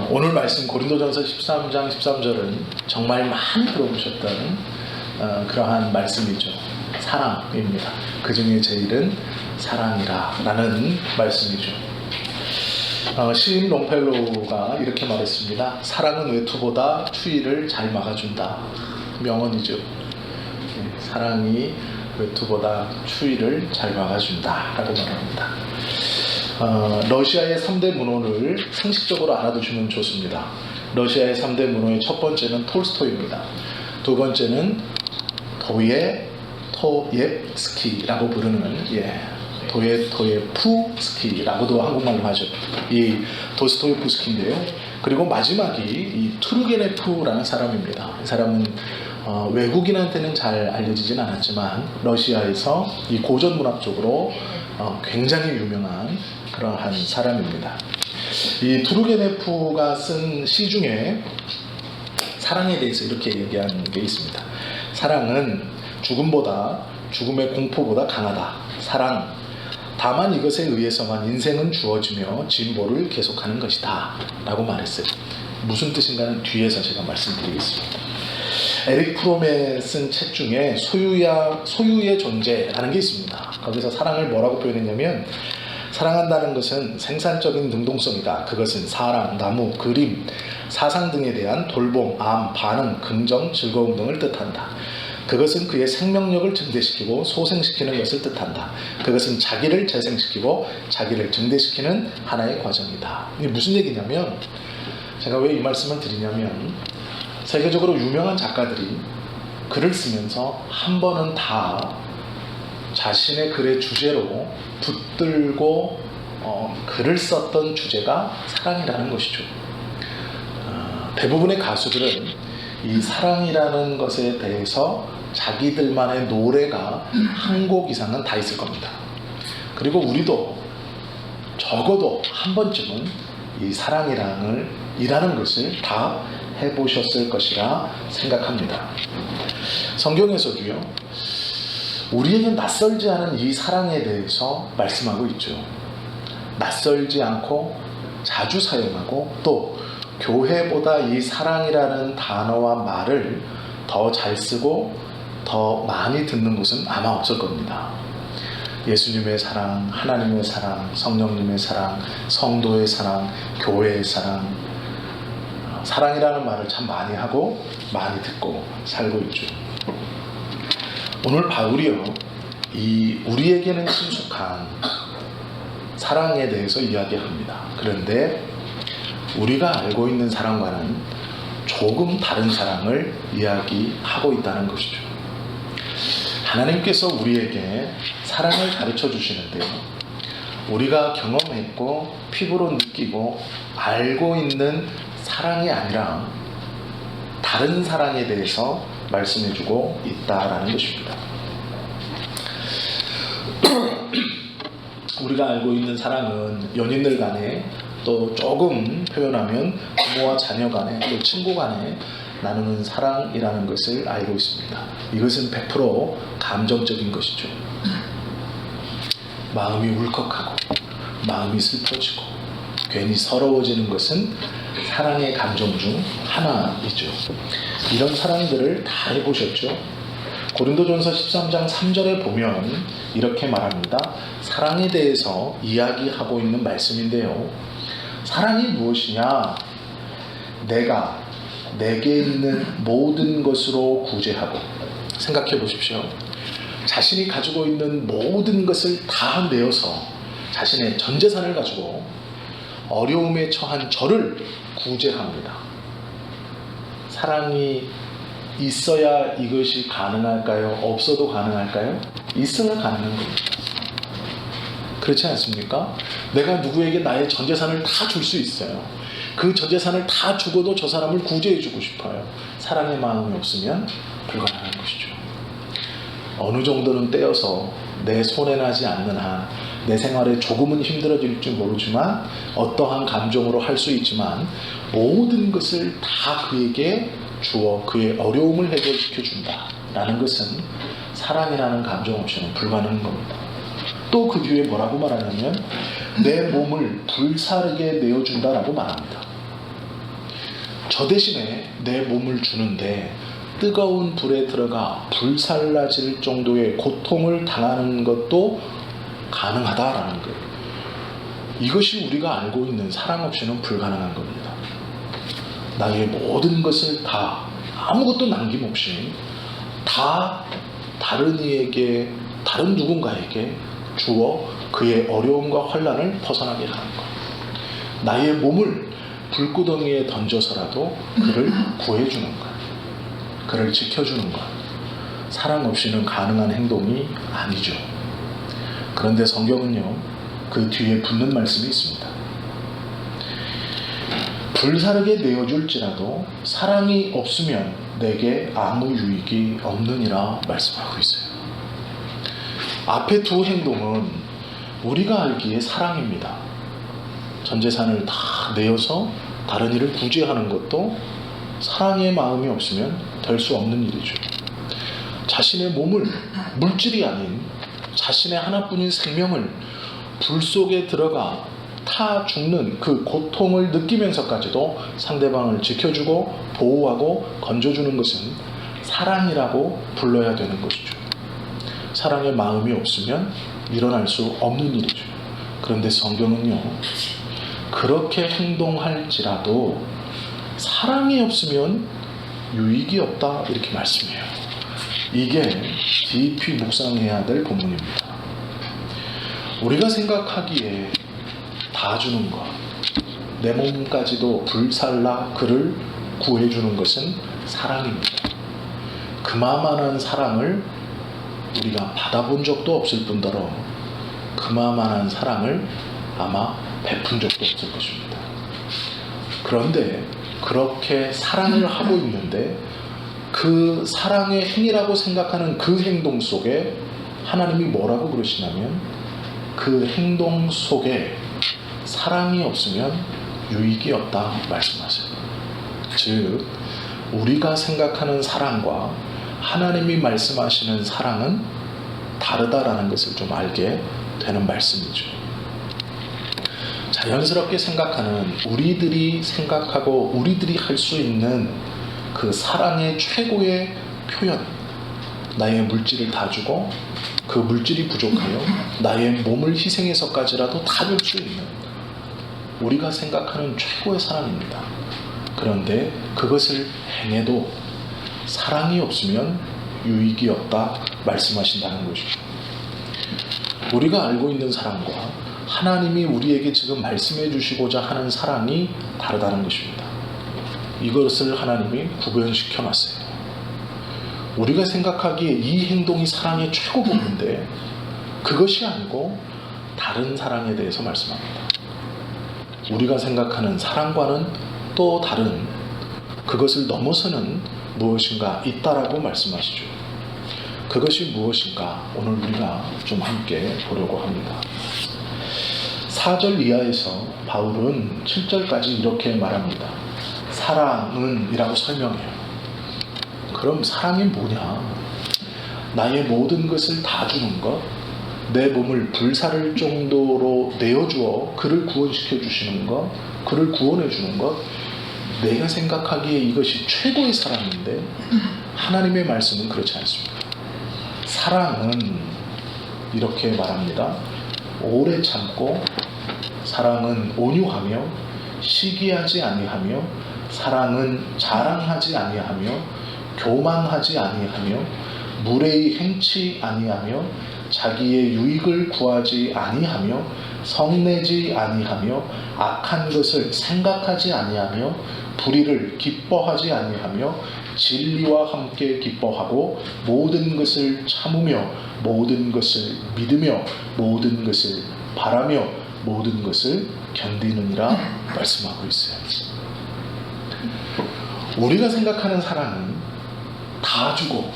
오늘 말씀 고린도전서 13장 13절은 정말 많이 들어보셨던 그러한 말씀이죠. 사랑입니다. 그 중에 제일은 사랑이라 라는 말씀이죠. 시인 롱펠로우가 이렇게 말했습니다. 사랑은 외투보다 추위를 잘 막아준다. 명언이죠. 사랑이 외투보다 추위를 잘 막아준다 라고 말합니다. 러시아의 3대 문호를 상식적으로 알아두시면 좋습니다. 러시아의 3대 문호의 첫 번째는 톨스토이입니다. 두 번째는 도예토옙스키라고 부르는 도예토예프스키라고도 한국말로 하죠. 이 도스토예프스키인데요. 그리고 마지막이 이 투르게네프라는 사람입니다. 이 사람은 외국인한테는 잘 알려지진 않았지만 러시아에서 이 고전 문학 쪽으로 굉장히 유명한 그러한 사람입니다. 이 투르게네프가 쓴 시 중에 사랑에 대해서 이렇게 얘기하는 게 있습니다. 사랑은 죽음의 공포보다 강하다. 사랑, 다만 이것에 의해서만 인생은 주어지며 진보를 계속하는 것이다 라고 말했어요. 무슨 뜻인가는 뒤에서 제가 말씀드리겠습니다. 에릭 프롬의 쓴 책 중에 소유의 존재라는 게 있습니다. 거기서 사랑을 뭐라고 표현했냐면, 사랑한다는 것은 생산적인 능동성이다. 그것은 사람, 나무, 그림, 사상 등에 대한 돌봄, 암, 반응, 긍정, 즐거움 등을 뜻한다. 그것은 그의 생명력을 증대시키고 소생시키는 것을 뜻한다. 그것은 자기를 재생시키고 자기를 증대시키는 하나의 과정이다. 이게 무슨 얘기냐면, 제가 왜 이 말씀을 드리냐면, 세계적으로 유명한 작가들이 글을 쓰면서 한 번은 다 자신의 글의 주제로 붙들고 글을 썼던 주제가 사랑이라는 것이죠. 대부분의 가수들은 이 사랑이라는 것에 대해서 자기들만의 노래가 한 곡 이상은 다 있을 겁니다. 그리고 우리도 적어도 한 번쯤은 이 사랑이라는 것을 다 해보셨을 것이라 생각합니다. 성경에서도요, 우리에게 낯설지 않은 이 사랑에 대해서 말씀하고 있죠. 낯설지 않고 자주 사용하고, 또 교회보다 이 사랑이라는 단어와 말을 더 잘 쓰고 더 많이 듣는 곳은 아마 없을 겁니다. 예수님의 사랑, 하나님의 사랑, 성령님의 사랑, 성도의 사랑, 교회의 사랑, 사랑이라는 말을 참 많이 하고 많이 듣고 살고 있죠. 오늘 바울이요, 이 우리에게는 친숙한 사랑에 대해서 이야기합니다. 그런데 우리가 알고 있는 사랑과는 조금 다른 사랑을 이야기하고 있다는 것이죠. 하나님께서 우리에게 사랑을 가르쳐 주시는데요, 우리가 경험했고 피부로 느끼고 알고 있는 사랑이 아니라 다른 사랑에 대해서 말씀해주고 있다라는 것입니다. 우리가 알고 있는 사랑은 연인들 간에, 또 조금 표현하면 부모와 자녀 간에, 또 친구 간에 나누는 사랑이라는 것을 알고 있습니다. 이것은 100% 감정적인 것이죠. 마음이 울컥하고 마음이 슬퍼지고 괜히 서러워지는 것은 사랑의 감정 중 하나이죠. 이런 사랑들을 다 해보셨죠? 고린도전서 13장 3절에 보면 이렇게 말합니다. 사랑에 대해서 이야기하고 있는 말씀인데요, 사랑이 무엇이냐? 내가 내게 있는 모든 것으로 구제하고, 생각해 보십시오. 자신이 가지고 있는 모든 것을 다 내어서 자신의 전 재산을 가지고 어려움에 처한 저를 구제합니다. 사랑이 있어야 이것이 가능할까요? 없어도 가능할까요? 있어야 가능한 겁니다. 그렇지 않습니까? 내가 누구에게 나의 전 재산을 다 줄 수 있어요. 그 전 재산을 다 주고도 저 사람을 구제해 주고 싶어요. 사랑의 마음이 없으면 불가능한 것이죠. 어느 정도는 떼어서 내 손에 나지 않는 한 내 생활에 조금은 힘들어질지 모르지만, 어떠한 감정으로 할 수 있지만, 모든 것을 다 그에게 주어 그의 어려움을 해결시켜 준다 라는 것은 사랑이라는 감정 없이는 불가능한 겁니다. 또 그 뒤에 뭐라고 말하냐면, 내 몸을 불사르게 내어준다라고 말합니다. 저 대신에 내 몸을 주는데 뜨거운 불에 들어가 불살라질 정도의 고통을 당하는 것도 가능하다라는 거예요. 이것이 우리가 알고 있는 사랑 없이는 불가능한 겁니다. 나의 모든 것을 다 아무것도 남김없이 다 다른 이에게, 다른 누군가에게 주어 그의 어려움과 환난을 벗어나게 하는 것. 나의 몸을 불구덩이에 던져서라도 그를 구해주는 것, 그를 지켜주는 것. 사랑 없이는 가능한 행동이 아니죠. 그런데 성경은요, 그 뒤에 붙는 말씀이 있습니다. 불사르게 내어줄지라도 사랑이 없으면 내게 아무 유익이 없느니라 말씀하고 있어요. 앞에 두 행동은 우리가 알기에 사랑입니다. 전 재산을 다 내어서 다른 일을 구제하는 것도 사랑의 마음이 없으면 될 수 없는 일이죠. 자신의 몸을, 물질이 아닌 자신의 하나뿐인 생명을 불 속에 들어가 타 죽는 그 고통을 느끼면서까지도 상대방을 지켜주고 보호하고 건져주는 것은 사랑이라고 불러야 되는 것이죠. 사랑의 마음이 없으면 일어날 수 없는 일이죠. 그런데 성경은요, 그렇게 행동할지라도 사랑이 없으면 유익이 없다 이렇게 말씀해요. 이게 깊이 묵상해야 될 본문입니다. 우리가 생각하기에 다 주는 것, 내 몸까지도 불살라 그를 구해주는 것은 사랑입니다. 그만한 사랑을 우리가 받아본 적도 없을 뿐더러 그만한 사랑을 아마 베푼 적도 없을 것입니다. 그런데 그렇게 사랑을 하고 있는데 그 사랑의 행위라고 생각하는 그 행동 속에 하나님이 뭐라고 그러시냐면 그 행동 속에 사랑이 없으면 유익이 없다 말씀하세요. 즉 우리가 생각하는 사랑과 하나님이 말씀하시는 사랑은 다르다라는 것을 좀 알게 되는 말씀이죠. 자연스럽게 생각하는 우리들이 생각하고 우리들이 할 수 있는 그 사랑의 최고의 표현, 나의 물질을 다 주고 그 물질이 부족하여 나의 몸을 희생해서까지라도 다 줄 수 있는 우리가 생각하는 최고의 사랑입니다. 그런데 그것을 행해도 사랑이 없으면 유익이 없다 말씀하신다는 것이죠. 우리가 알고 있는 사랑과 하나님이 우리에게 지금 말씀해 주시고자 하는 사랑이 다르다는 것입니다. 이것을 하나님이 구별시켜 놨어요. 우리가 생각하기에 이 행동이 사랑의 최고 부분인데 그것이 아니고 다른 사랑에 대해서 말씀합니다. 우리가 생각하는 사랑과는 또 다른 그것을 넘어서는 무엇인가 있다라고 말씀하시죠. 그것이 무엇인가 오늘 우리가 좀 함께 보려고 합니다. 4절 이하에서 바울은 7절까지 이렇게 말합니다. 사랑은 이라고 설명해요. 그럼 사랑이 뭐냐? 나의 모든 것을 다 주는 것, 내 몸을 불사를 정도로 내어주어 그를 구원시켜 주시는 것, 그를 구원해 주는 것, 내가 생각하기에 이것이 최고의 사랑인데 하나님의 말씀은 그렇지 않습니다. 사랑은 이렇게 말합니다. 오래 참고, 사랑은 온유하며, 시기하지 아니하며, 사랑은 자랑하지 아니하며, 교만하지 아니하며, 무례히 행치 아니하며, 자기의 유익을 구하지 아니하며, 성내지 아니하며, 악한 것을 생각하지 아니하며, 불의를 기뻐하지 아니하며, 진리와 함께 기뻐하고, 모든 것을 참으며, 모든 것을 믿으며, 모든 것을 바라며, 모든 것을 견디느니라 말씀하고 있어요. 우리가 생각하는 사랑은 다 주고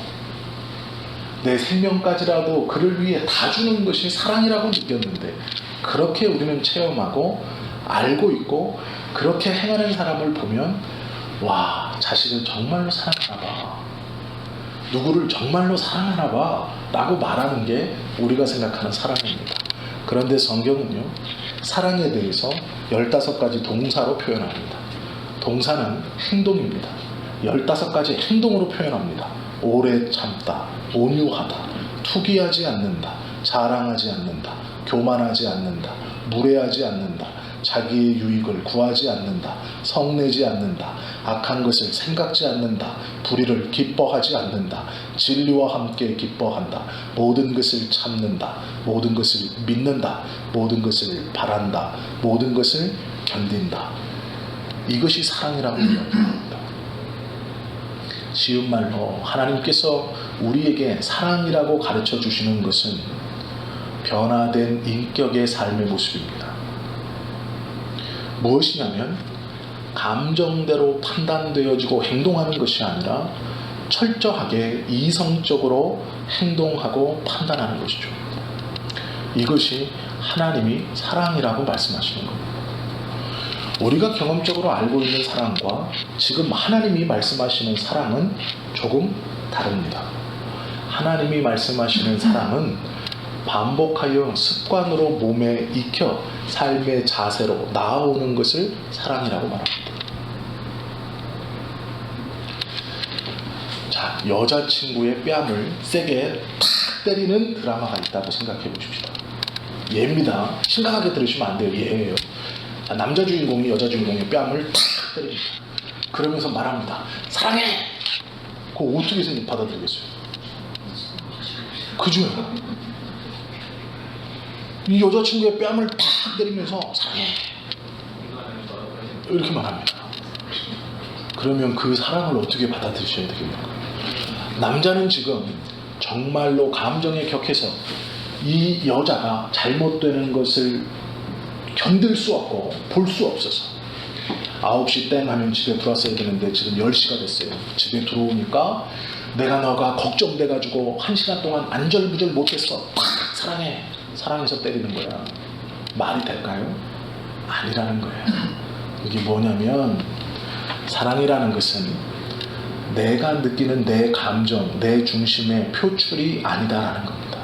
내 생명까지라도 그를 위해 다 주는 것이 사랑이라고 느꼈는데 그렇게 우리는 체험하고 알고 있고 그렇게 행하는 사람을 보면 와, 자식을 정말로 사랑하나 봐, 누구를 정말로 사랑하나 봐 라고 말하는 게 우리가 생각하는 사랑입니다. 그런데 성경은요, 사랑에 대해서 15가지 동사로 표현합니다. 동사는 행동입니다. 15가지 행동으로 표현합니다. 오래 참다, 온유하다, 투기하지 않는다, 자랑하지 않는다, 교만하지 않는다, 무례하지 않는다, 자기의 유익을 구하지 않는다, 성내지 않는다, 악한 것을 생각지 않는다, 불의를 기뻐하지 않는다, 진리와 함께 기뻐한다, 모든 것을 참는다, 모든 것을 믿는다, 모든 것을 바란다, 모든 것을 견딘다. 이것이 사랑이라고 이야기합니다. 쉬운 말로 하나님께서 우리에게 사랑이라고 가르쳐 주시는 것은 변화된 인격의 삶의 모습입니다. 무엇이냐면 감정대로 판단되어지고 행동하는 것이 아니라 철저하게 이성적으로 행동하고 판단하는 것이죠. 이것이 하나님이 사랑이라고 말씀하시는 겁니다. 우리가 경험적으로 알고 있는 사랑과 지금 하나님이 말씀하시는 사랑은 조금 다릅니다. 하나님이 말씀하시는 사랑은 반복하여 습관으로 몸에 익혀 삶의 자세로 나아오는 것을 사랑이라고 말합니다. 자, 여자친구의 뺨을 세게 탁 때리는 드라마가 있다고 생각해 보십시다. 예입니다. 심각하게 들으시면 안 돼요. 예예요. 자, 남자 주인공이 여자 주인공의 뺨을 탁 때립니다. 그러면서 말합니다. 사랑해! 그거 어떻게 받아들이겠어요? 그죠? 이 여자친구의 뺨을 탁 때리면서 사랑해! 이렇게 말합니다. 그러면 그 사랑을 어떻게 받아들이셔야 되겠습니까? 남자는 지금 정말로 감정에 격해서 이 여자가 잘못되는 것을 견딜 수 없고 볼 수 없어서 9시 땡 하면 집에 들어왔어야 되는데 지금 10시가 됐어요. 집에 들어오니까 내가 너가 걱정돼가지고 1시간 동안 안절부절 못했어. 팍! 사랑해! 사랑해서 때리는 거야. 말이 될까요? 아니라는 거예요. 이게 뭐냐면 사랑이라는 것은 내가 느끼는 내 감정, 내 중심의 표출이 아니다라는 겁니다.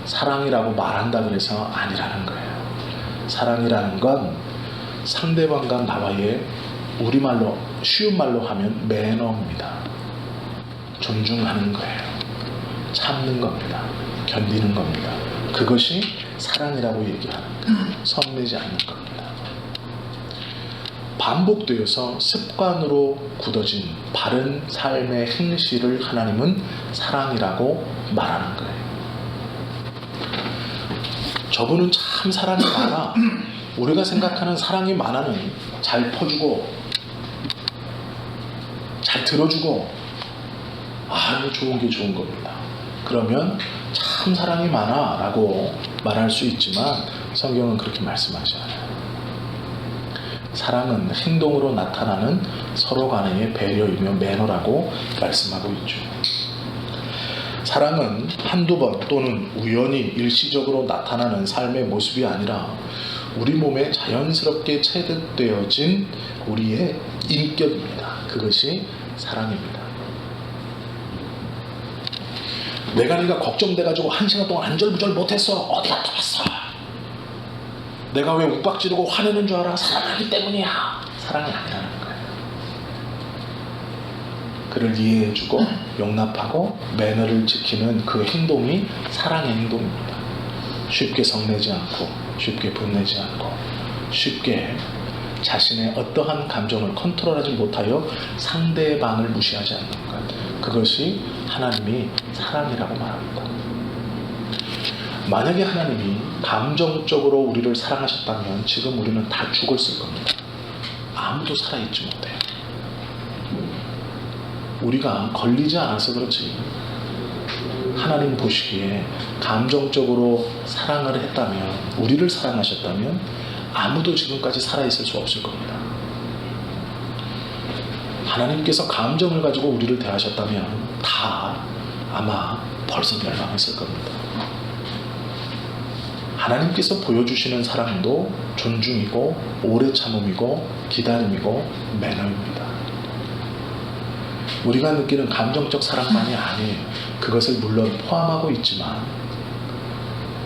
사랑이라고 말한다 그래서 아니라는 거예요. 사랑이라는 건 상대방과 나와의 우리말로 쉬운 말로 하면 매너입니다. 존중하는 거예요. 참는 겁니다. 견디는 겁니다. 그것이 사랑이라고 얘기하는 거예요. 성내지 않는 겁니다. 반복되어서 습관으로 굳어진 바른 삶의 행실을 하나님은 사랑이라고 말하는 거예요. 저분은 참 사랑이 많아. 우리가 생각하는 사랑이 많아는 잘 퍼주고 잘 들어주고 이거 좋은 게 좋은 겁니다. 그러면 참 사랑이 많아 라고 말할 수 있지만 성경은 그렇게 말씀하지 않아요. 사랑은 행동으로 나타나는 서로 간의 배려이며 매너라고 말씀하고 있죠. 사랑은 한두 번 또는 우연히 일시적으로 나타나는 삶의 모습이 아니라 우리 몸에 자연스럽게 체득되어진 우리의 인격입니다. 그것이 사랑입니다. 내가 걱정돼가지고 1시간 동안 안절부절 못했어. 어디 갔다 왔어? 내가 왜 욱박지르고 화내는 줄 알아? 사랑하기 때문이야. 사랑이 아니라는 거예요. 그를 이해해주고 용납하고 매너를 지키는 그 행동이 사랑의 행동입니다. 쉽게 성내지 않고 쉽게 분내지 않고 쉽게 자신의 어떠한 감정을 컨트롤하지 못하여 상대방을 무시하지 않는 것. 그것이 하나님이 사랑이라고 말합니다. 만약에 하나님이 감정적으로 우리를 사랑하셨다면 지금 우리는 다 죽었을 겁니다. 아무도 살아있지 못해요. 우리가 걸리지 않아서 그렇지 하나님 보시기에 감정적으로 사랑을 했다면, 우리를 사랑하셨다면 아무도 지금까지 살아있을 수 없을 겁니다. 하나님께서 감정을 가지고 우리를 대하셨다면 다 아마 벌써 멸망했을 겁니다. 하나님께서 보여주시는 사랑도 존중이고 오래 참음이고 기다림이고 매너입니다. 우리가 느끼는 감정적 사랑만이 아니에요. 그것을 물론 포함하고 있지만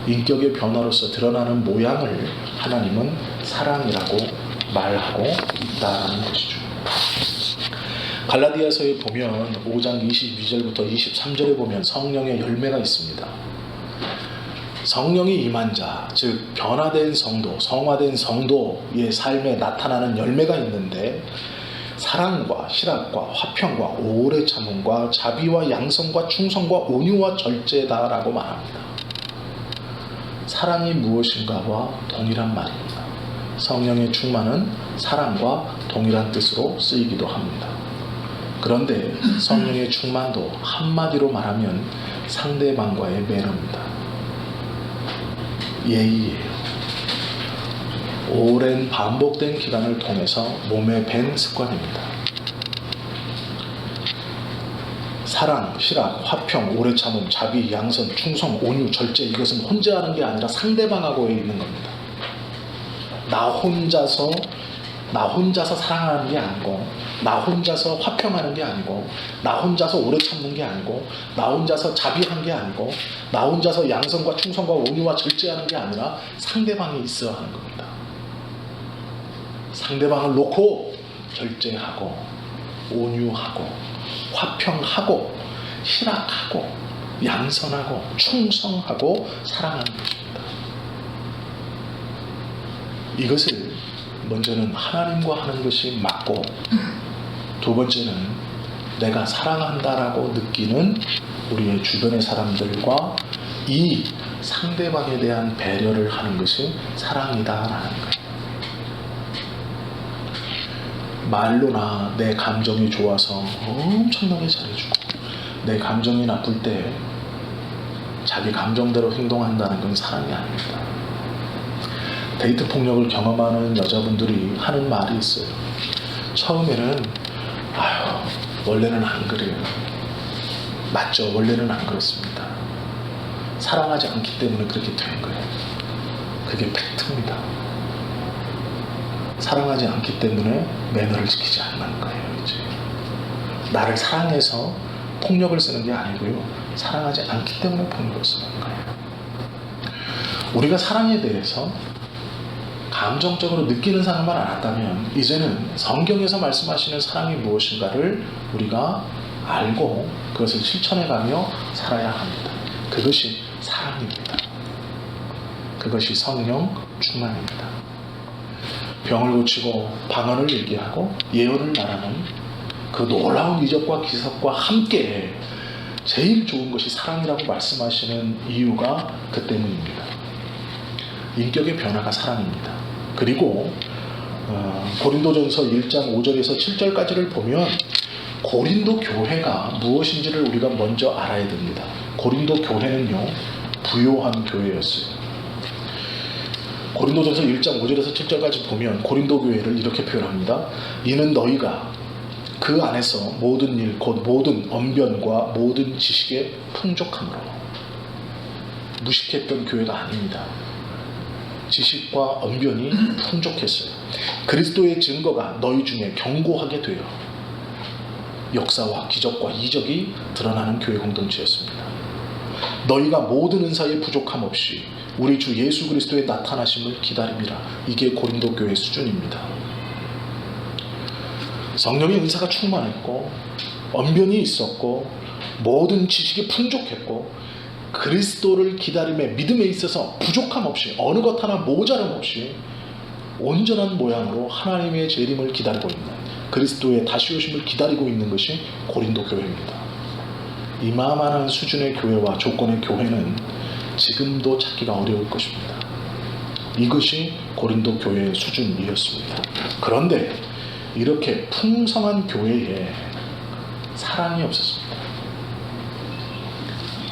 인격의 변화로서 드러나는 모양을 하나님은 사랑이라고 말하고 있다는 것이죠. 갈라디아서에 보면 5장 22절부터 23절에 보면 성령의 열매가 있습니다. 성령이 임한 자, 즉 변화된 성도, 성화된 성도의 삶에 나타나는 열매가 있는데 사랑과 희락과 화평과 오래 참음과 자비와 양성과 충성과 온유와 절제다라고 말합니다. 사랑이 무엇인가와 동일한 말입니다. 성령의 충만은 사랑과 동일한 뜻으로 쓰이기도 합니다. 그런데 성령의 충만도 한마디로 말하면 상대방과의 매너입니다. 예의예요. 오랜 반복된 기간을 통해서 몸에 밴 습관입니다. 사랑, 희락, 화평, 오래 참음, 자비, 양선, 충성, 온유, 절제, 이것은 혼자 하는 게 아니라 상대방하고 있는 겁니다. 나 혼자서 사랑하는 게 아니고, 나 혼자서 화평하는 게 아니고, 나 혼자서 오래 참는 게 아니고, 나 혼자서 자비한 게 아니고, 나 혼자서 양성과 충성과 온유와 절제하는 게 아니라 상대방이 있어야 하는 겁니다. 상대방을 놓고 절제하고 온유하고 화평하고 희락하고 양선하고 충성하고 사랑하는 것입니다. 이것을 먼저는 하나님과 하는 것이 맞고, 두 번째는 내가 사랑한다라고 느끼는 우리의 주변의 사람들과 이 상대방에 대한 배려를 하는 것이 사랑이다라는 거예요. 말로나 내 감정이 좋아서 엄청나게 잘해주고, 내 감정이 나쁠 때 자기 감정대로 행동한다는 건 사랑이 아닙니다. 데이트 폭력을 경험하는 여자분들이 하는 말이 있어요. 처음에는 원래는 안 그래요. 맞죠? 원래는 안 그렇습니다. 사랑하지 않기 때문에 그렇게 된 거예요. 그게 팩트입니다. 사랑하지 않기 때문에 매너를 지키지 않는 거예요. 이제 나를 사랑해서 폭력을 쓰는 게 아니고요, 사랑하지 않기 때문에 폭력을 쓰는 거예요. 우리가 사랑에 대해서 감정적으로 느끼는 사람만 알았다면, 이제는 성경에서 말씀하시는 사랑이 무엇인가를 우리가 알고 그것을 실천해가며 살아야 합니다. 그것이 사랑입니다. 그것이 성령 충만입니다. 병을 고치고 방언을 얘기하고 예언을 말하는 그 놀라운 이적과 기적과 함께 제일 좋은 것이 사랑이라고 말씀하시는 이유가 그 때문입니다. 인격의 변화가 사랑입니다. 그리고 고린도전서 1장 5절에서 7절까지를 보면 고린도 교회가 무엇인지를 우리가 먼저 알아야 됩니다. 고린도 교회는요, 부요한 교회였어요. 고린도전서 1장 5절에서 7절까지 보면 고린도 교회를 이렇게 표현합니다. 이는 너희가 그 안에서 모든 일, 곧 모든 언변과 모든 지식에 풍족함으로. 무식했던 교회가 아닙니다. 지식과 언변이 풍족했어요. 그리스도의 증거가 너희 중에 견고하게 되어 역사와 기적과 이적이 드러나는 교회 공동체였습니다. 너희가 모든 은사에 부족함 없이 우리 주 예수 그리스도의 나타나심을 기다림이라. 이게 고린도 교회 수준입니다. 성령의 은사가 충만했고, 언변이 있었고, 모든 지식이 풍족했고, 그리스도를 기다림의 믿음에 있어서 부족함 없이, 어느 것 하나 모자람 없이 온전한 모양으로 하나님의 재림을 기다리고 있는, 그리스도의 다시 오심을 기다리고 있는 것이 고린도 교회입니다. 이만한 수준의 교회와 조건의 교회는 지금도 찾기가 어려울 것입니다. 이것이 고린도 교회의 수준이었습니다. 그런데 이렇게 풍성한 교회에 사랑이 없었습니다.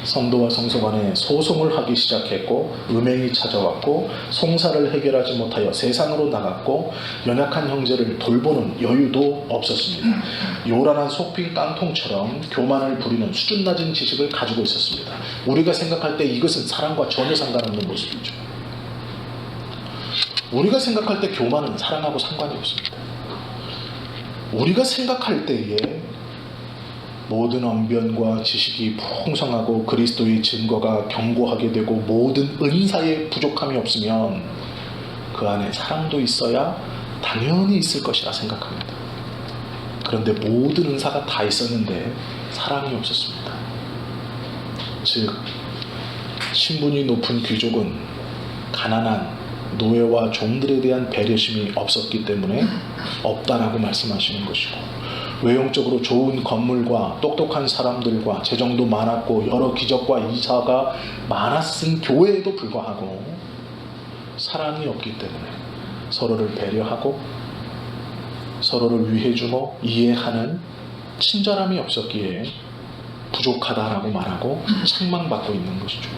성도와 성소 간에 소송을 하기 시작했고, 음행이 찾아왔고, 송사를 해결하지 못하여 세상으로 나갔고, 연약한 형제를 돌보는 여유도 없었습니다. 요란한 속빈 깡통처럼 교만을 부리는 수준 낮은 지식을 가지고 있었습니다. 우리가 생각할 때 이것은 사랑과 전혀 상관없는 모습이죠. 우리가 생각할 때 교만은 사랑하고 상관이 없습니다. 우리가 생각할 때에 모든 언변과 지식이 풍성하고 그리스도의 증거가 견고하게 되고 모든 은사에 부족함이 없으면 그 안에 사랑도 있어야 당연히 있을 것이라 생각합니다. 그런데 모든 은사가 다 있었는데 사랑이 없었습니다. 즉, 신분이 높은 귀족은 가난한 노예와 종들에 대한 배려심이 없었기 때문에 없다라고 말씀하시는 것이고, 외형적으로 좋은 건물과 똑똑한 사람들과 재정도 많았고 여러 기적과 이사가 많았은 교회에도 불구하고 사랑이 없기 때문에 서로를 배려하고 서로를 위해주고 이해하는 친절함이 없었기에 부족하다라고 말하고 책망받고 있는 것이죠.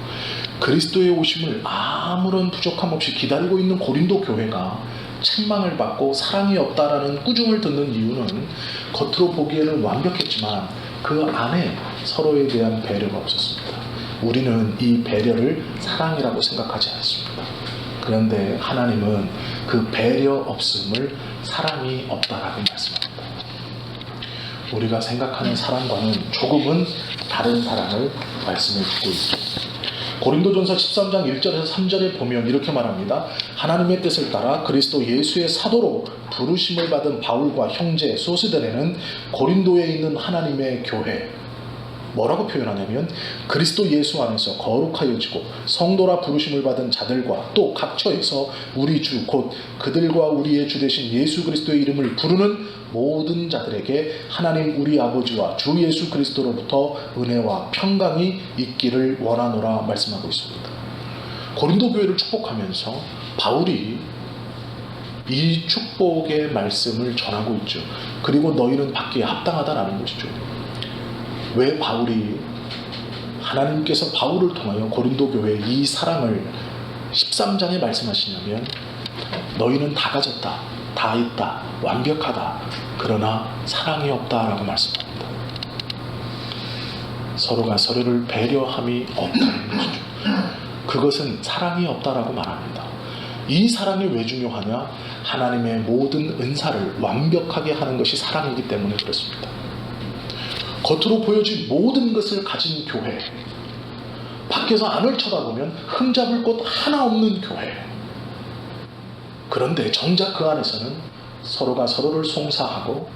그리스도의 오심을 아무런 부족함 없이 기다리고 있는 고린도 교회가 책망을 받고 사랑이 없다라는 꾸중을 듣는 이유는 겉으로 보기에는 완벽했지만 그 안에 서로에 대한 배려가 없었습니다. 우리는 이 배려를 사랑이라고 생각하지 않습니다. 그런데 하나님은 그 배려 없음을 사랑이 없다라고 말씀합니다. 우리가 생각하는 사랑과는 조금은 다른 사랑을 말씀해 주고 있습니다. 고린도전서 13장 1절에서 3절에 보면 이렇게 말합니다. 하나님의 뜻을 따라 그리스도 예수의 사도로 부르심을 받은 바울과 형제 소스데네는 고린도에 있는 하나님의 교회, 뭐라고 표현하냐면 그리스도 예수 안에서 거룩하여지고 성도라 부르심을 받은 자들과 또 각 처에서 우리 주 곧 그들과 우리의 주 되신 예수 그리스도의 이름을 부르는 모든 자들에게 하나님 우리 아버지와 주 예수 그리스도로부터 은혜와 평강이 있기를 원하노라 말씀하고 있습니다. 고린도 교회를 축복하면서 바울이 이 축복의 말씀을 전하고 있죠. 그리고 너희는 받기에 합당하다라는 것이죠. 왜 바울이, 하나님께서 바울을 통하여 고린도 교회에 이 사랑을 13장에 말씀하시냐면 너희는 다 가졌다, 다 있다, 완벽하다, 그러나 사랑이 없다라고 말씀합니다. 서로가 서로를 배려함이 없다는 것이죠. 그것은 사랑이 없다라고 말합니다. 이 사랑이 왜 중요하냐? 하나님의 모든 은사를 완벽하게 하는 것이 사랑이기 때문에 그렇습니다. 겉으로 보여진 모든 것을 가진 교회, 밖에서 안을 쳐다보면 흠잡을 곳 하나 없는 교회. 그런데 정작 그 안에서는 서로가 서로를 송사하고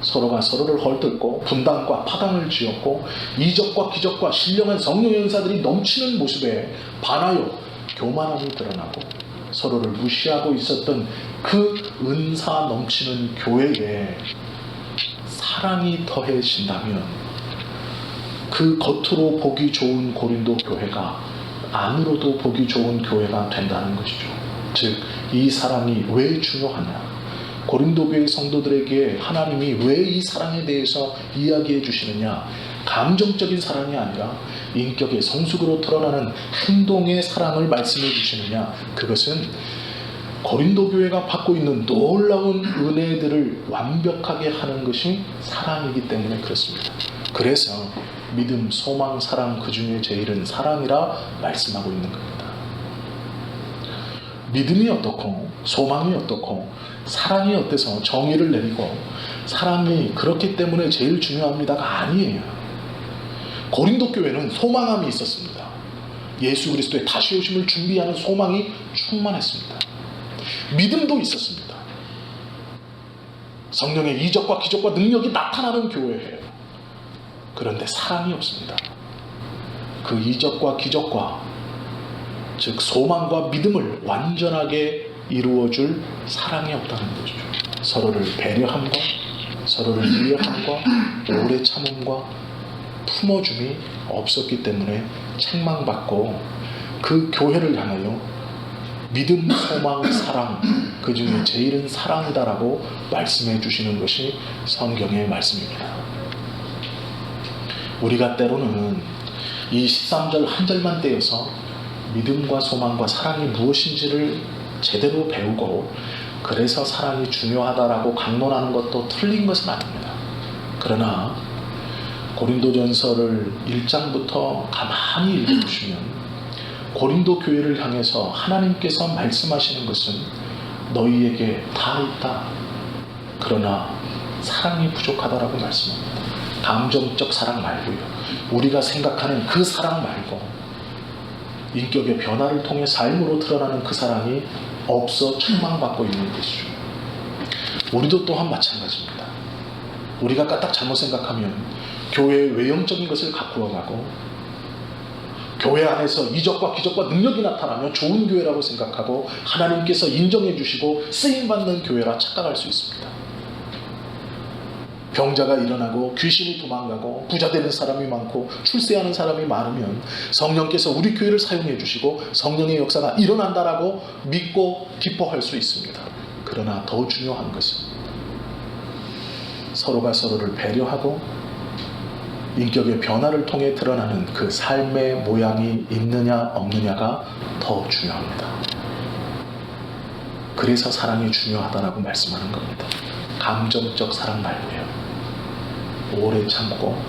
서로가 서로를 헐뜯고 분당과 파당을 지었고 이적과 기적과 신령한 성령의 은사들이 넘치는 모습에 반하여 교만함이 드러나고 서로를 무시하고 있었던 그 은사 넘치는 교회에 사랑이 더해진다면 그 겉으로 보기 좋은 고린도 교회가 안으로도 보기 좋은 교회가 된다는 것이죠. 즉, 이 사랑이 왜 중요하냐? 고린도 교회 성도들에게 하나님이 왜 이 사랑에 대해서 이야기해 주시느냐? 감정적인 사랑이 아니라 인격의 성숙으로 드러나는 행동의 사랑을 말씀해 주시느냐? 그것은 고린도 교회가 받고 있는 놀라운 은혜들을 완벽하게 하는 것이 사랑이기 때문에 그렇습니다. 그래서 믿음, 소망, 사랑, 그 중에 제일은 사랑이라 말씀하고 있는 겁니다. 믿음이 어떻고 소망이 어떻고 사랑이 어때서 정의를 내리고 사랑이 그렇기 때문에 제일 중요합니다가 아니에요. 고린도 교회는 소망함이 있었습니다. 예수 그리스도의 다시 오심을 준비하는 소망이 충만했습니다. 믿음도 있었습니다. 성령의 이적과 기적과 능력이 나타나는 교회예요. 그런데 사랑이 없습니다. 그 이적과 기적과 즉 소망과 믿음을 완전하게 이루어줄 사랑이 없다는 것이죠. 서로를 배려함과 서로를 이해함과 오래 참음과 품어줌이 없었기 때문에 책망받고 그 교회를 향하여 믿음, 소망, 사랑, 그 중에 제일은 사랑이다라고 말씀해 주시는 것이 성경의 말씀입니다. 우리가 때로는 이 13절 한 절만 떼어서 믿음과 소망과 사랑이 무엇인지를 제대로 배우고 그래서 사랑이 중요하다라고 강론하는 것도 틀린 것은 아닙니다. 그러나 고린도전서를 1장부터 가만히 읽어보시면 고린도 교회를 향해서 하나님께서 말씀하시는 것은 너희에게 다 있다. 그러나 사랑이 부족하다라고 말씀합니다. 감정적 사랑 말고요. 우리가 생각하는 그 사랑 말고 인격의 변화를 통해 삶으로 드러나는 그 사랑이 없어 책망받고 있는 것이죠. 우리도 또한 마찬가지입니다. 우리가 까딱 잘못 생각하면 교회의 외형적인 것을 가꾸어가고 교회 안에서 이적과 기적과 능력이 나타나면 좋은 교회라고 생각하고 하나님께서 인정해 주시고 쓰임받는 교회라 착각할 수 있습니다. 병자가 일어나고 귀신이 도망가고 부자 되는 사람이 많고 출세하는 사람이 많으면 성령께서 우리 교회를 사용해 주시고 성령의 역사가 일어난다라고 믿고 기뻐할 수 있습니다. 그러나 더 중요한 것은 서로가 서로를 배려하고 인격의 변화를 통해 드러나는 그 삶의 모양이 있느냐 없느냐가 더 중요합니다. 그래서 사랑이 중요하다라고 말씀하는 겁니다. 감정적 사랑 말고요. 오래 참고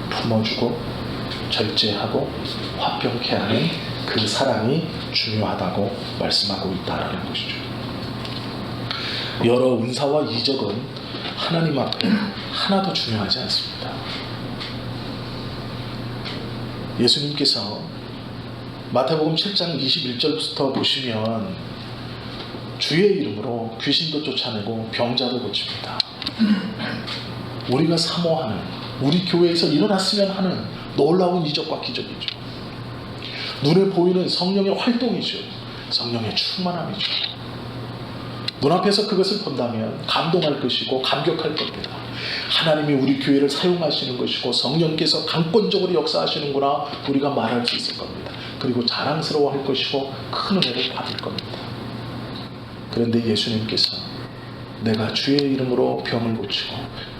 품어주고 절제하고 화평케 하는 그 사랑이 중요하다고 말씀하고 있다라는 것이죠. 여러 은사와 이적은 하나님 앞에 하나도 중요하지 않습니다. 예수님께서 마태복음 7장 21절부터 보시면 주의 이름으로 귀신도 쫓아내고 병자도 고칩니다. 우리가 사모하는, 우리 교회에서 일어났으면 하는 놀라운 이적과 기적이죠. 눈에 보이는 성령의 활동이죠. 성령의 충만함이죠. 눈앞에서 그것을 본다면 감동할 것이고 감격할 겁니다. 하나님이 우리 교회를 사용하시는 것이고 성령께서 강권적으로 역사하시는구나 우리가 말할 수 있을 겁니다. 그리고 자랑스러워할 것이고 큰 은혜를 받을 겁니다. 그런데 예수님께서 내가 주의 이름으로 병을 고치고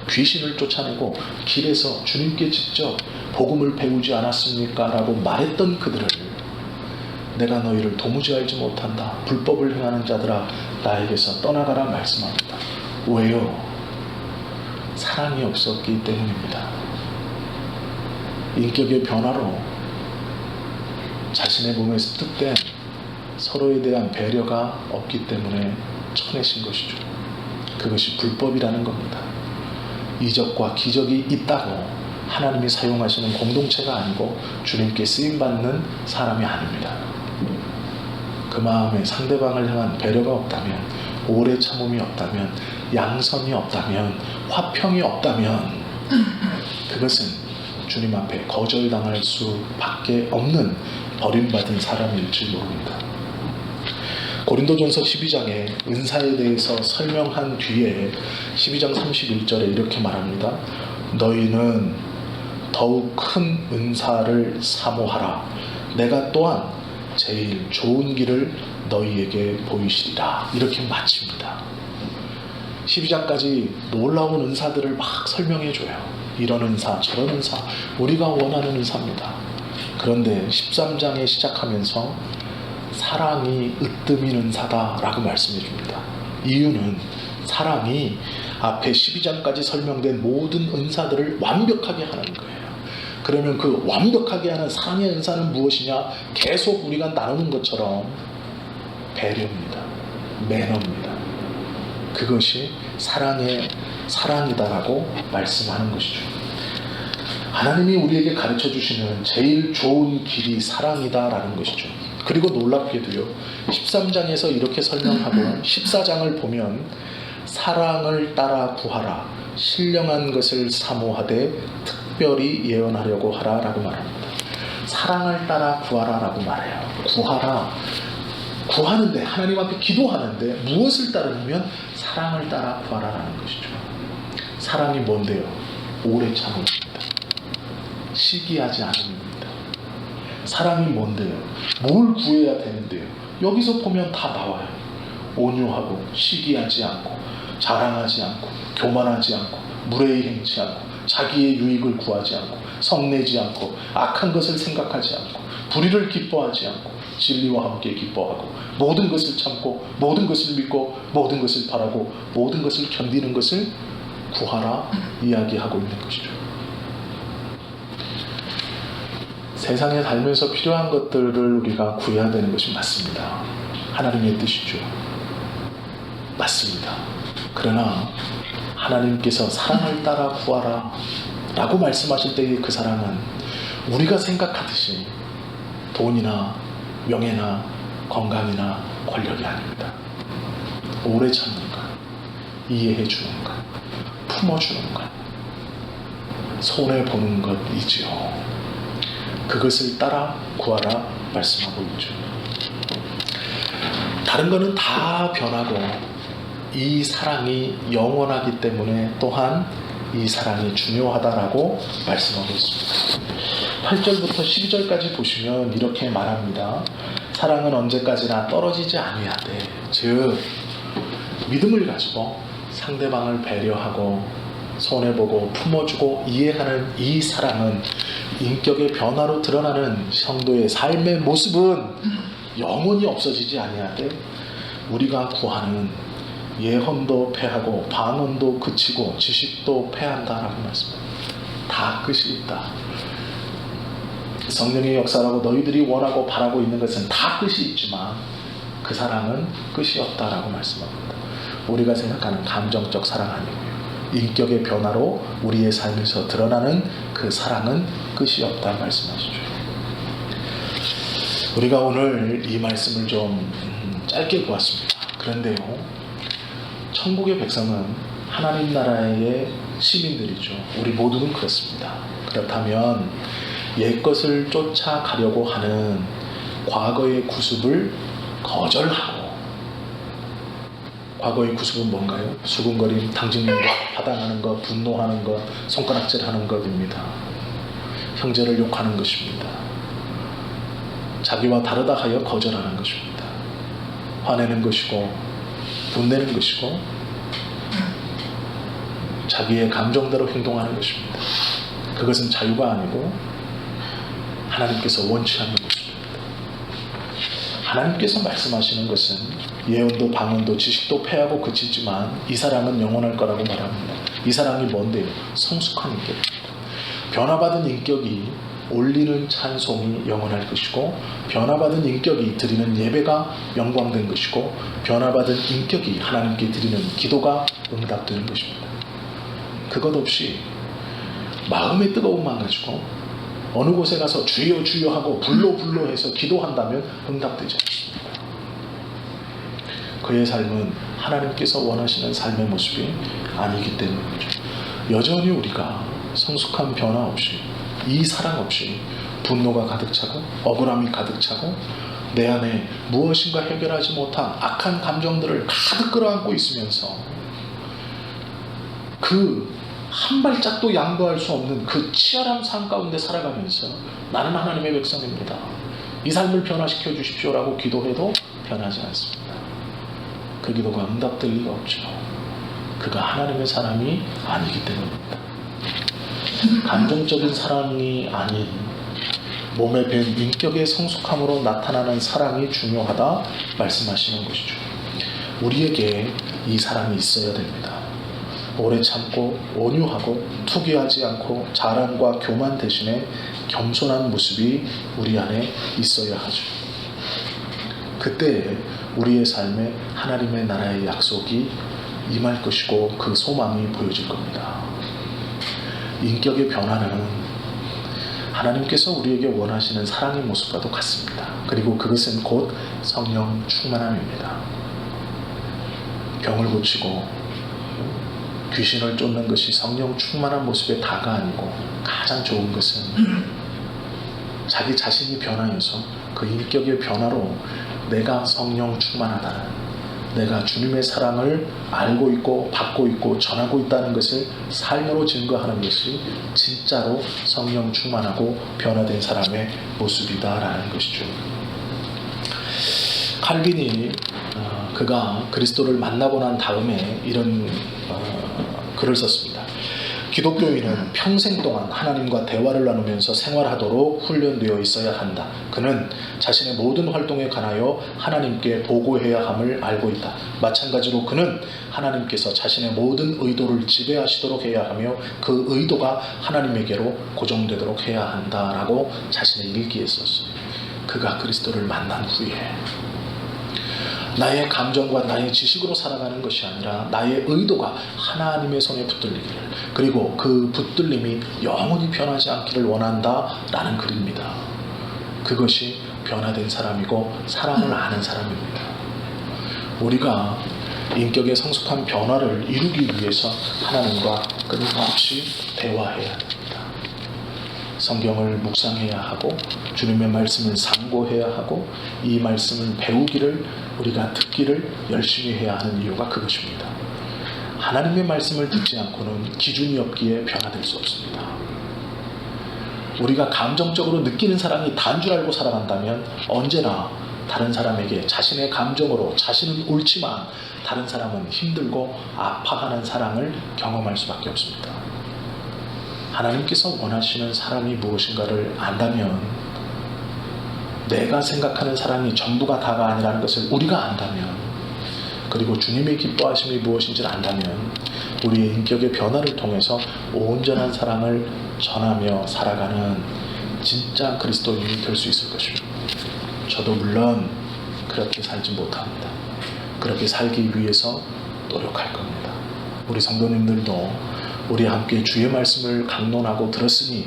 귀신을 쫓아내고 길에서 주님께 직접 복음을 배우지 않았습니까? 라고 말했던 그들을 내가 너희를 도무지 알지 못한다. 불법을 행하는 자들아 나에게서 떠나가라 말씀합니다. 왜요? 사랑이 없었기 때문입니다. 인격의 변화로 자신의 몸에 습득된 서로에 대한 배려가 없기 때문에 쳐내신 것이죠. 그것이 불법이라는 겁니다. 이적과 기적이 있다고 하나님이 사용하시는 공동체가 아니고 주님께 쓰임받는 사람이 아닙니다. 그 마음에 상대방을 향한 배려가 없다면, 오래 참음이 없다면, 양선이 없다면, 화평이 없다면 그것은 주님 앞에 거절당할 수밖에 없는 버림받은 사람일지 모릅니다. 고린도전서 12장에 은사에 대해서 설명한 뒤에 12장 31절에 이렇게 말합니다. 너희는 더욱 큰 은사를 사모하라. 내가 또한 제일 좋은 길을 너희에게 보이시리라. 이렇게 마칩니다. 12장까지 놀라운 은사들을 막 설명해줘요. 이런 은사, 저런 은사, 우리가 원하는 은사입니다. 그런데 13장에 시작하면서 사랑이 으뜸인 은사다라고 말씀해 줍니다. 이유는 사랑이 앞에 12장까지 설명된 모든 은사들을 완벽하게 하는 거예요. 그러면 그 완벽하게 하는 사랑의 은사는 무엇이냐? 계속 우리가 나누는 것처럼 배려입니다. 매너입니다. 그것이 사랑이다라고 말씀하는 것이죠. 하나님이 우리에게 가르쳐 주시는 제일 좋은 길이 사랑이다라는 것이죠. 그리고 놀랍게도요, 13장에서 이렇게 설명하고 14장을 보면 사랑을 따라 구하라, 신령한 것을 사모하되 특별히 예언하려고 하라 라고 말합니다. 사랑을 따라 구하라 라고 말해요. 구하는데, 하나님 앞에 기도하는데 무엇을 따르냐면 사랑을 따라 구하라 라는 것이죠. 사랑이 뭔데요? 오래 참음입니다. 시기하지 않음입니다. 사랑이 뭔데요? 뭘 구해야 되는데요? 여기서 보면 다 나와요. 온유하고 시기하지 않고 자랑하지 않고 교만하지 않고 무례히 행치 않고 자기의 유익을 구하지 않고 성내지 않고 악한 것을 생각하지 않고 불의를 기뻐하지 않고 진리와 함께 기뻐하고 모든 것을 참고 모든 것을 믿고 모든 것을 바라고 모든 것을 견디는 것을 구하라 이야기하고 있는 것이죠. 세상에 살면서 필요한 것들을 우리가 구해야 되는 것이 맞습니다. 하나님의 뜻이죠. 맞습니다. 그러나 하나님께서 사랑을 따라 구하라 라고 말씀하실 때의 그 사랑은 우리가 생각하듯이 돈이나 명예나 건강이나 권력이 아닙니다. 오래 참는 것, 이해해 주는 것, 품어주는 것, 손해보는 것이지요. 그것을 따라 구하라 말씀하고 있죠. 다른 거는 다 변하고 이 사랑이 영원하기 때문에 또한 이 사랑이 중요하다라고 말씀하고 있습니다. 8절부터 12절까지 보시면 이렇게 말합니다. 사랑은 언제까지나 떨어지지 아니하되, 즉 믿음을 가지고 상대방을 배려하고 손해보고 품어주고 이해하는 이 사랑은 인격의 변화로 드러나는 성도의 삶의 모습은 영원히 없어지지 아니하되 우리가 구하는 예언도 패하고 방언도 그치고 지식도 패한다라고 말씀합니다. 다 끝이 있다. 성령의 역사라고 너희들이 원하고 바라고 있는 것은 다 끝이 있지만 그 사랑은 끝이 없다라고 말씀합니다. 우리가 생각하는 감정적 사랑 아니고요, 인격의 변화로 우리의 삶에서 드러나는 그 사랑은 끝이 없다 말씀하시죠. 우리가 오늘 이 말씀을 좀 짧게 보았습니다. 그런데요, 천국의 백성은 하나님 나라의 시민들이죠. 우리 모두는 그렇습니다. 그렇다면 옛것을 쫓아가려고 하는 과거의 구습을 거절하고, 과거의 구습은 뭔가요? 수군거림, 당짓는 것, 파당하는 것, 분노하는 것, 손가락질하는 것입니다. 형제를 욕하는 것입니다. 자기와 다르다 하여 거절하는 것입니다. 화내는 것이고 분내는 것이고 자기의 감정대로 행동하는 것입니다. 그것은 자유가 아니고 하나님께서 원치 않는 것입니다. 하나님께서 말씀하시는 것은 예언도 방언도 지식도 패하고 그치지만 이 사랑은 영원할 거라고 말합니다. 이 사랑이 뭔데요? 성숙한 인격입니다. 변화받은 인격이 올리는 찬송이 영원할 것이고, 변화받은 인격이 드리는 예배가 영광된 것이고, 변화받은 인격이 하나님께 드리는 기도가 응답되는 것입니다. 그것 없이 마음의 뜨거움만 가지고 어느 곳에 가서 주여 주여 하고 불로 해서 기도한다면 응답되지 않습니다. 그의 삶은 하나님께서 원하시는 삶의 모습이 아니기 때문이죠. 여전히 우리가 성숙한 변화 없이, 이 사랑 없이 분노가 가득 차고 억울함이 가득 차고 내 안에 무엇인가 해결하지 못한 악한 감정들을 가득 끌어안고 있으면서 그 한 발짝도 양보할 수 없는 그 치열한 삶 가운데 살아가면서 나는 하나님의 백성입니다, 이 삶을 변화시켜 주십시오라고 기도해도 변하지 않습니다. 그 기도가 응답될 리가 없죠. 그가 하나님의 사람이 아니기 때문입니다. 감정적인 사랑이 아닌 몸에 밴 인격의 성숙함으로 나타나는 사랑이 중요하다 말씀하시는 것이죠. 우리에게 이 사랑이 있어야 됩니다. 오래 참고 온유하고 투기하지 않고 자랑과 교만 대신에 겸손한 모습이 우리 안에 있어야 하죠. 그때 우리의 삶에 하나님의 나라의 약속이 임할 것이고 그 소망이 보여질 겁니다. 인격의 변화는 하나님께서 우리에게 원하시는 사랑의 모습과도 같습니다. 그리고 그것은 곧 성령 충만함입니다. 병을 고치고 귀신을 쫓는 것이 성령 충만한 모습의 다가 아니고, 가장 좋은 것은 자기 자신이 변하여서 그 인격의 변화로 내가 성령 충만하다는, 내가 주님의 사랑을 알고 있고 받고 있고 전하고 있다는 것을 삶으로 증거하는 것이 진짜로 성령 충만하고 변화된 사람의 모습이다라는 것이죠. 칼빈이 그가 그리스도를 만나고 난 다음에 이런 글을 썼습니다. 기독교인은 평생 동안 하나님과 대화를 나누면서 생활하도록 훈련되어 있어야 한다. 그는 자신의 모든 활동에 관하여 하나님께 보고해야 함을 알고 있다. 마찬가지로 그는 하나님께서 자신의 모든 의도를 지배하시도록 해야 하며 그 의도가 하나님에게로 고정되도록 해야 한다라고 자신의 일기에 썼어요. 그가 그리스도를 만난 후에 나의 감정과 나의 지식으로 살아가는 것이 아니라 나의 의도가 하나님의 손에 붙들리기를, 그리고 그 붙들림이 영원히 변하지 않기를 원한다라는 글입니다. 그것이 변화된 사람이고 사랑을 아는 사람입니다. 우리가 인격의 성숙한 변화를 이루기 위해서 하나님과 끊임없이 대화해야 됩니다. 성경을 묵상해야 하고 주님의 말씀을 상고해야 하고 이 말씀을 배우기를 우리가 듣기를 열심히 해야 하는 이유가 그것입니다. 하나님의 말씀을 듣지 않고는 기준이 없기에 변화될 수 없습니다. 우리가 감정적으로 느끼는 사랑이 다인 줄 알고 살아간다면 언제나 다른 사람에게 자신의 감정으로 자신은 옳지만 다른 사람은 힘들고 아파하는 사랑을 경험할 수밖에 없습니다. 하나님께서 원하시는 사람이 무엇인가를 안다면, 내가 생각하는 사랑이 전부가 다가 아니라는 것을 우리가 안다면, 그리고 주님의 기뻐하심이 무엇인지를 안다면 우리의 인격의 변화를 통해서 온전한 사랑을 전하며 살아가는 진짜 그리스도인이 될 수 있을 것입니다. 저도 물론 그렇게 살지 못합니다. 그렇게 살기 위해서 노력할 겁니다. 우리 성도님들도 우리 함께 주의 말씀을 강론하고 들었으니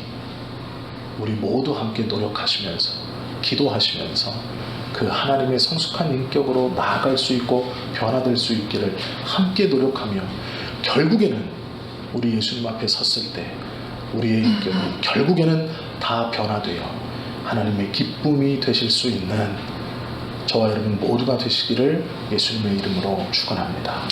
우리 모두 함께 노력하시면서 기도하시면서 그 하나님의 성숙한 인격으로 나아갈 수 있고 변화될 수 있기를 함께 노력하며, 결국에는 우리 예수님 앞에 섰을 때 우리의 인격이 결국에는 다 변화되어 하나님의 기쁨이 되실 수 있는 저와 여러분 모두가 되시기를 예수님의 이름으로 축원합니다.